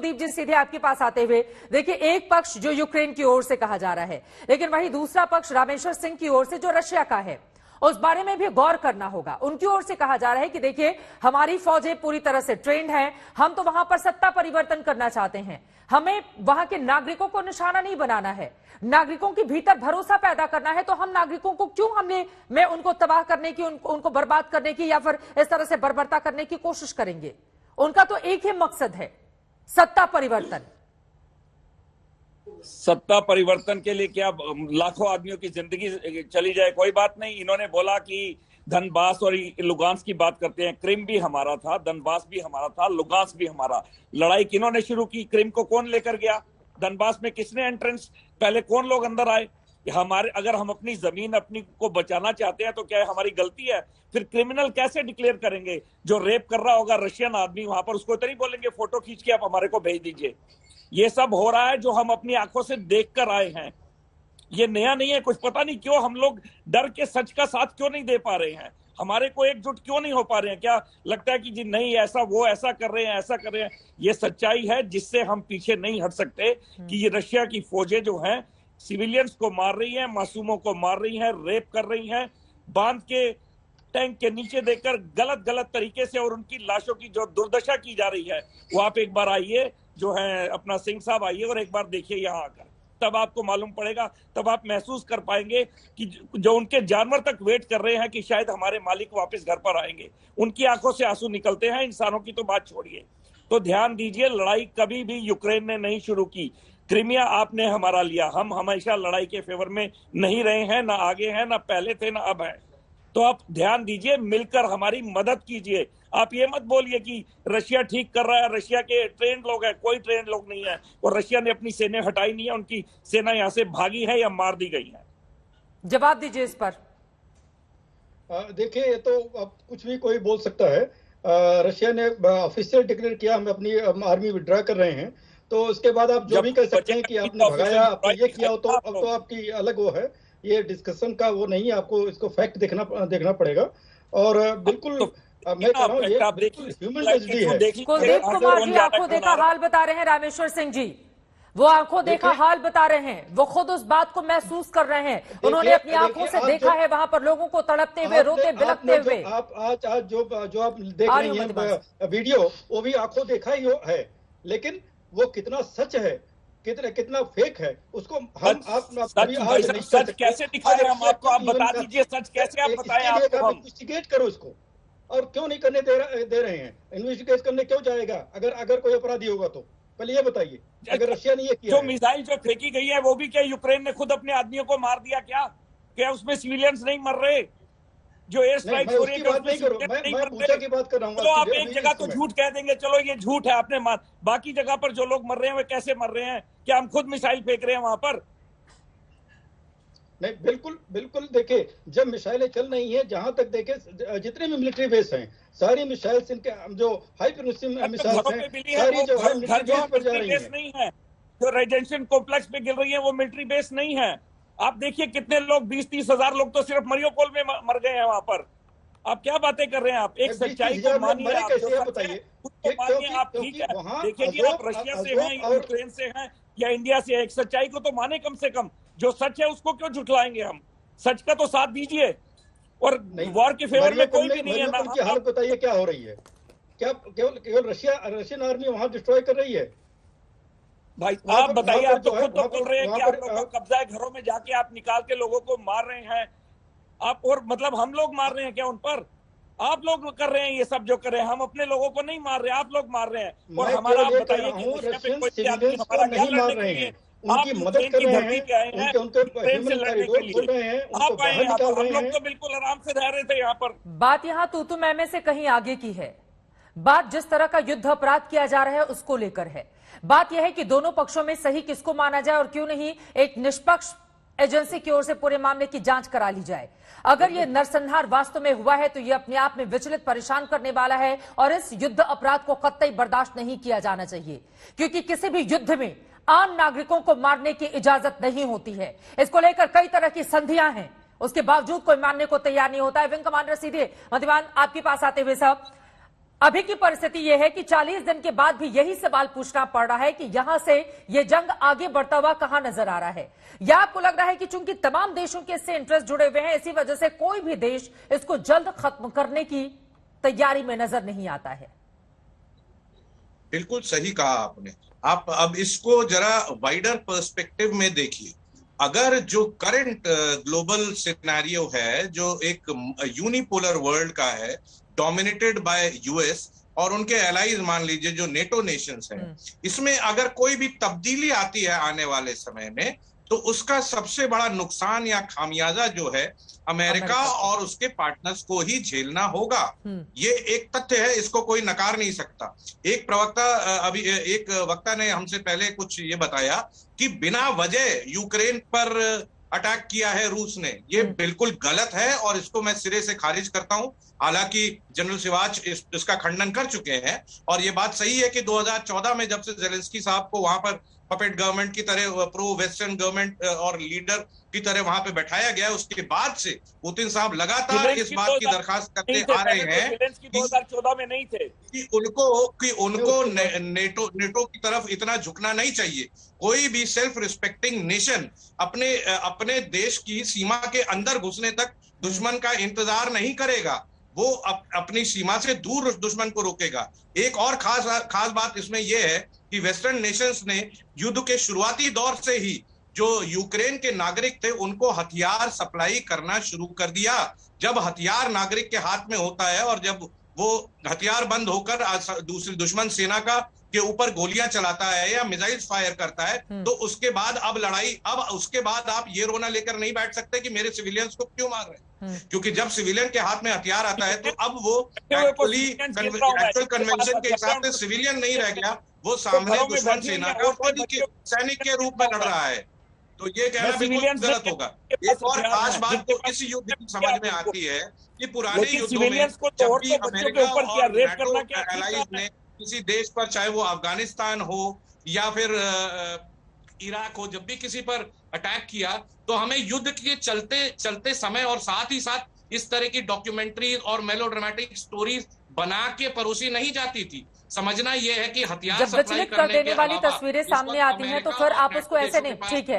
कुलदीप जी सीधे आपके पास आते हुए, देखिए एक पक्ष जो यूक्रेन की ओर से कहा जा रहा है, लेकिन वहीं दूसरा पक्ष रामेश्वर सिंह की ओर से जो रशिया का है, उस बारे में भी गौर करना होगा। उनकी ओर से कहा जा रहा है कि देखिए हमारी फौजें पूरी तरह से ट्रेंड हैं, हम तो वहां पर सत्ता परिवर्तन करना चाहते हैं, हमें वहां के नागरिकों को निशाना नहीं बनाना है, नागरिकों के भीतर भरोसा पैदा करना है, तो हम नागरिकों को क्यों हमने में उनको तबाह करने की, उनको बर्बाद करने की या फिर इस तरह से बर्बरता करने की कोशिश करेंगे। उनका तो एक ही मकसद है, सत्ता परिवर्तन। सत्ता परिवर्तन के लिए क्या लाखों आदमियों की जिंदगी चली जाए, कोई बात नहीं। इन्होंने बोला कि धनबास और लुगांस की बात करते हैं, क्रिम भी हमारा था, धनबास भी हमारा था, लुगांस भी हमारा। लड़ाई किन्होंने शुरू की? क्रिम को कौन लेकर गया? धनबास में किसने एंट्रेंस, पहले कौन लोग अंदर आए? हमारे, अगर हम अपनी जमीन अपनी को बचाना चाहते हैं तो क्या हमारी गलती है? फिर क्रिमिनल कैसे डिक्लेयर करेंगे? जो रेप कर रहा होगा रशियन आदमी वहां पर, उसको तो नहीं बोलेंगे फोटो खींच के आप हमारे को भेज दीजिए। ये सब हो रहा है जो हम अपनी आंखों से देख कर आए हैं, ये नया नहीं है कुछ। पता नहीं क्यों हम लोग डर के सच का साथ क्यों नहीं दे पा रहे हैं, हमारे को एकजुट क्यों नहीं हो पा रहे हैं? क्या लगता है कि जी नहीं ऐसा, वो ऐसा कर रहे हैं, ऐसा कर रहे हैं? ये सच्चाई है जिससे हम पीछे नहीं हट सकते कि ये रशिया की फौजें जो हैं सिविलियंस को मार रही हैं, मासूमों को मार रही हैं, रेप कर रही हैं, बांध के टैंक के नीचे देकर गलत तरीके से, और उनकी लाशों की जो दुर्दशा की जा रही है वो आप एक बार आइए, जो है अपना सिंह साहब आइए और एक बार देखिए यहाँ आकर, तब आपको मालूम पड़ेगा, तब आप महसूस कर पाएंगे कि जो उनके जानवर तक वेट कर रहे हैं कि शायद हमारे मालिक वापस घर पर आएंगे, उनकी आंखों से आंसू निकलते हैं। इंसानों की तो बात छोड़िए। तो ध्यान दीजिए, लड़ाई कभी भी यूक्रेन ने नहीं शुरू की, क्रीमिया आपने हमारा लिया। हम हमेशा लड़ाई के फेवर में नहीं रहे हैं, ना आगे हैं, ना पहले थे, ना अब है। तो आप ध्यान दीजिए, मिलकर हमारी मदद कीजिए। आप ये मत बोलिए कि रशिया ठीक कर रहा है, रशिया के ट्रेंड लोग हैं। कोई ट्रेंड लोग नहीं है, और रशिया ने अपनी सेना हटाई नहीं है, उनकी सेना यहाँ से भागी है या मार दी गई है। जवाब दीजिए इस पर। देखिए, ये तो अब कुछ भी कोई बोल सकता है। रशिया ने ऑफिशियल डिक्लेयर किया हम अपनी आर्मी विड्रॉ कर रहे हैं, तो उसके बाद आप जो भी कह सकते हैं कि आपने भगाया, आपने ये किया, तो अब तो आपकी अलग वो है, ये डिस्कशन का वो नहीं है। आपको इसको फैक्ट देखना पड़ेगा। और बिल्कुल मैं कह रहा हूँ, ये बिल्कुल ह्यूमन ट्रेजेडी है। कुलदीप कुमार जी आंखों देखा हाल बता रहे हैं, रामेश्वर सिंह जी वो आंखों देखा हाल बता रहे हैं, वो खुद उस बात को महसूस कर रहे हैं, उन्होंने अपनी आंखों से देखा है वहां पर लोगों को तड़पते हुए, रोते बिलखते हुए। आप आज जो आप देख रही हैं वीडियो, वो भी आंखों देखा ही है, लेकिन वो कितना सच है, कितना फेक है, उसको हम सच कैसे दिखाएं हम आपको? आप बता दीजिए सच कैसे आप बताएं आपको? हम इन्वेस्टिगेट करो इसको, और क्यों नहीं करने दे रहे हैं? इन्वेस्टिगेट करने क्यों जाएगा अगर कोई अपराधी होगा तो? पहले ये बताइए, अगर रशिया ने ये किया, जो मिसाइल जो फेंकी गई है वो भी क्या यूक्रेन ने खुद अपने आदमियों को मार दिया? क्या उसमें सिविलियंस नहीं मर रहे? जो एयर स्ट्राइक हो रही है तो आप एक जगह तो झूठ कह देंगे, चलो ये झूठ है, आपने मार, बाकी जगह पर जो लोग मर रहे हैं वे कैसे मर रहे हैं? क्या हम खुद मिसाइल फेंक रहे हैं वहां पर? नहीं, बिल्कुल देखिए, जब मिसाइलें चल रही हैं, जहां तक देखे जितने भी मिलिट्री बेस हैं, सारी मिसाइल्स इनके जो हाई प्रोनिसिम मिसाइल्स हैं, सारी जो है मिलिट्री बेस पर जा रही हैं। जो रेजिडेंशियल कॉम्प्लेक्स पे गिर रही है वो मिलिट्री बेस नहीं है। आप देखिए कितने लोग, 20-30 हजार लोग तो सिर्फ मरियोपोल में मर गए हैं वहां पर। आप क्या बातें कर रहे हैं? आप एक सच्चाई को मानिए, आप बताइए, आप ठीक है, देखिए कि आप रशिया से हैं, यूक्रेन से हैं या इंडिया से, एक सच्चाई को तो माने कम से कम। जो सच है उसको क्यों झुठलाएंगे हम? सच का तो साथ दीजिए। और वॉर के फेवर में कोई भी नहीं है ना। की हालत बताइए क्या हो रही है? क्या केवल रशियन आर्मी वहां डिस्ट्रॉय कर रही है? भाई आप बताइए, आप तो खुद तो बोल रहे हैं कि आप लोगों का कब्जा है, घरों में जाके आप निकाल के लोगों को मार रहे हैं आप। और मतलब हम लोग मार रहे हैं क्या उन पर? आप लोग कर रहे हैं ये सब जो कर रहे हैं, हम अपने लोगों को नहीं मार रहे, आप लोग मार रहे हैं। और हमारा आप बताइए कि हमारा क्या लड़ने के लिए? उनकी मदद कर रहे हैं, उनके से लड़ने के लिए आप आए हैं। हम लोग तो बिल्कुल आराम से रह रहे थे यहाँ पर। बात यहाँ तू मैं से कहीं आगे की है। बात जिस तरह का युद्ध अपराध किया जा रहा है उसको लेकर है। बात यह है कि दोनों पक्षों में सही किसको माना जाए और क्यों नहीं एक निष्पक्ष एजेंसी की ओर से पूरे मामले की जांच करा ली जाए। अगर यह नरसंहार वास्तव में हुआ है तो यह अपने आप में विचलित, परेशान करने वाला है और इस युद्ध अपराध को कतई बर्दाश्त नहीं किया जाना चाहिए, क्योंकि किसी भी युद्ध में आम नागरिकों को मारने की इजाजत नहीं होती है। इसको लेकर कई तरह की संधियां हैं, उसके बावजूद कोई मानने को तैयार नहीं होता है। विंग कमांडर सीधे मध्यमान आपके पास आते हुए साहब, अभी की परिस्थिति यह है कि 40 दिन के बाद भी यही सवाल पूछना पड़ रहा है कि यहां से ये जंग आगे बढ़ता हुआ कहां नजर आ रहा है, या आपको लग रहा है कि चूंकि तमाम देशों के इससे इंटरेस्ट जुड़े हुए हैं, इसी वजह से कोई भी देश इसको जल्द खत्म करने की तैयारी में नजर नहीं आता है? बिल्कुल सही कहा आपने। आप अब इसको जरा वाइडर पर्सपेक्टिव में देखिए। अगर जो करंट ग्लोबल सिनेरियो है, जो एक यूनिपोलर वर्ल्ड का है, डोमिनेटेड बाय यूएस और उनके एलाइज, मान लीजिए जो नेटो नेशंस हैं, इसमें अगर कोई भी तब्दीली आती है आने वाले समय में, तो उसका सबसे बड़ा नुकसान या खामियाजा जो है अमेरिका और उसके पार्टनर्स को ही झेलना होगा। ये एक तथ्य है, इसको कोई नकार नहीं सकता। एक वक्ता ने हमसे पहले कुछ ये बताया कि बिना वजह यूक्रेन पर अटैक किया है रूस ने। ये बिल्कुल गलत है और इसको मैं सिरे से खारिज करता हूं। हालांकि जनरल सिवाच इसका खंडन कर चुके हैं और ये बात सही है कि 2014 में जब से जेलेंस्की साहब को वहां पर पपेट गवर्नमेंट की तरह, प्रो वेस्टर्न गवर्नमेंट और लीडर की तरह वहां पे बैठाया गया, उसके बाद से पुतिन साहब लगातार इस बात की दरखास्त करते आ रहे हैं कि 2014 में नहीं थे कि उनको नेटो की तरफ इतना झुकना नहीं चाहिए। कोई भी सेल्फ रिस्पेक्टिंग नेशन अपने देश की सीमा के अंदर घुसने तक दुश्मन का इंतजार नहीं करेगा, वो अपनी सीमा से दूर दुश्मन को रोकेगा। एक और खास बात इसमें यह है कि वेस्टर्न नेशंस ने युद्ध के शुरुआती दौर से ही जो यूक्रेन के नागरिक थे उनको हथियार सप्लाई करना शुरू कर दिया। जब हथियार नागरिक के हाथ में होता है और जब वो हथियार बंद होकर दूसरी दुश्मन सेना के ऊपर गोलियां चलाता है या मिसाइल्स फायर करता है, तो उसके बाद उसके बाद आप ये रोना लेकर नहीं बैठ सकते कि मेरे सिविलियंस को क्यों मार रहे हैं, क्योंकि जब सिविलियन के हाथ में हथियार आता है तो अब वो एक्चुअल कन्वेंशन के हिसाब से सिविलियन नहीं रह गया, वो सामने दुश्मन सेना का सैनिक के रूप में लड़ रहा है। तो ये कहना बिल्कुल गलत होगा। एक और खास बात तो इस युद्ध की समझ में आती है कि पुराने युद्धों में जब भी अमेरिका और नेटो एलाइज ने किसी देश पर, चाहे वो अफगानिस्तान हो या फिर इराक हो, जब भी किसी पर अटैक किया तो हमें युद्ध के चलते समय और साथ ही साथ इस तरह की डॉक्यूमेंट्री और मेलोड्रामेटिक स्टोरीज बना के परोसी नहीं जाती थी। समझना यह है कि हथियार जब विचलित कर देने वाली तस्वीरें सामने आती हैं तो फिर आप उसको ऐसे नहीं, ठीक है।